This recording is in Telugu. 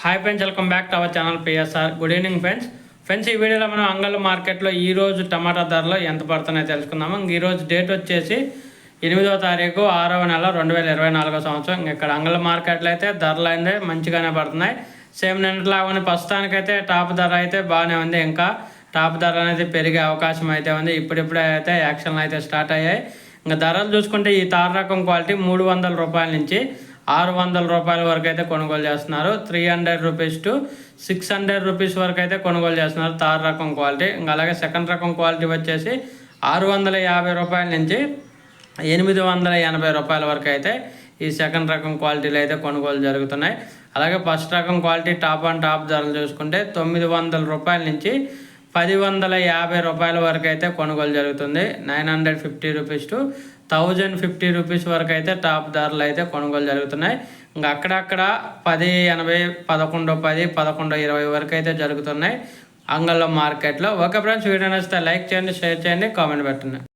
Hi friends, welcome back to our channel PSR. Good evening friends ఈ వీడియోలో మనం అంగళ్ళ మార్కెట్లో ఈరోజు టమాటా ధరలు ఎంత పడుతున్నాయో తెలుసుకుందాము. ఈరోజు డేట్ వచ్చేసి 8వ తారీఖు 6వ నెల 2024 సంవత్సరం. ఇక్కడ అంగళ్ళ మార్కెట్లో అయితే ధరలు అయితే మంచిగానే పడుతున్నాయి. సేమ్ నిన్నట్లాగానే ప్రస్తుతానికైతే టాప్ ధర అయితే బాగానే ఉంది. ఇంకా టాప్ ధర అనేది పెరిగే అవకాశం అయితే ఉంది. ఇప్పుడిప్పుడే అయితే యాక్షన్లు అయితే స్టార్ట్ అయ్యాయి. ఇంకా ధరలు చూసుకుంటే ఈ తార్ రకం క్వాలిటీ 300 రూపాయల నుంచి 600 రూపాయల వరకు అయితే కొనుగోలు చేస్తున్నారు. 300 రూపీస్ టు 600 రూపీస్ వరకు అయితే కొనుగోలు చేస్తున్నారు తార్ రకం క్వాలిటీ. ఇంకా అలాగే సెకండ్ రకం క్వాలిటీ వచ్చేసి 650 రూపాయల నుంచి 880 రూపాయల వరకు అయితే ఈ సెకండ్ రకం క్వాలిటీలు అయితే కొనుగోలు జరుగుతున్నాయి. అలాగే ఫస్ట్ రకం క్వాలిటీ టాప్ అండ్ టాప్ ధరలు చూసుకుంటే 900 రూపాయల నుంచి 1050 రూపాయల వరకు అయితే కొనుగోలు జరుగుతుంది. 950 రూపీస్ టు 1050 రూపీస్ వరకు అయితే టాప్ ధరలు అయితే కొనుగోలు జరుగుతున్నాయి. ఇంకా అక్కడక్కడ 1080, 1110, 1120 వరకు అయితే జరుగుతున్నాయి అంగళ్ళ మార్కెట్లో. ఓకే ఫ్రెండ్స్, వీడియో నచ్చితే లైక్ చేయండి, షేర్ చేయండి, కామెంట్ పెట్టండి.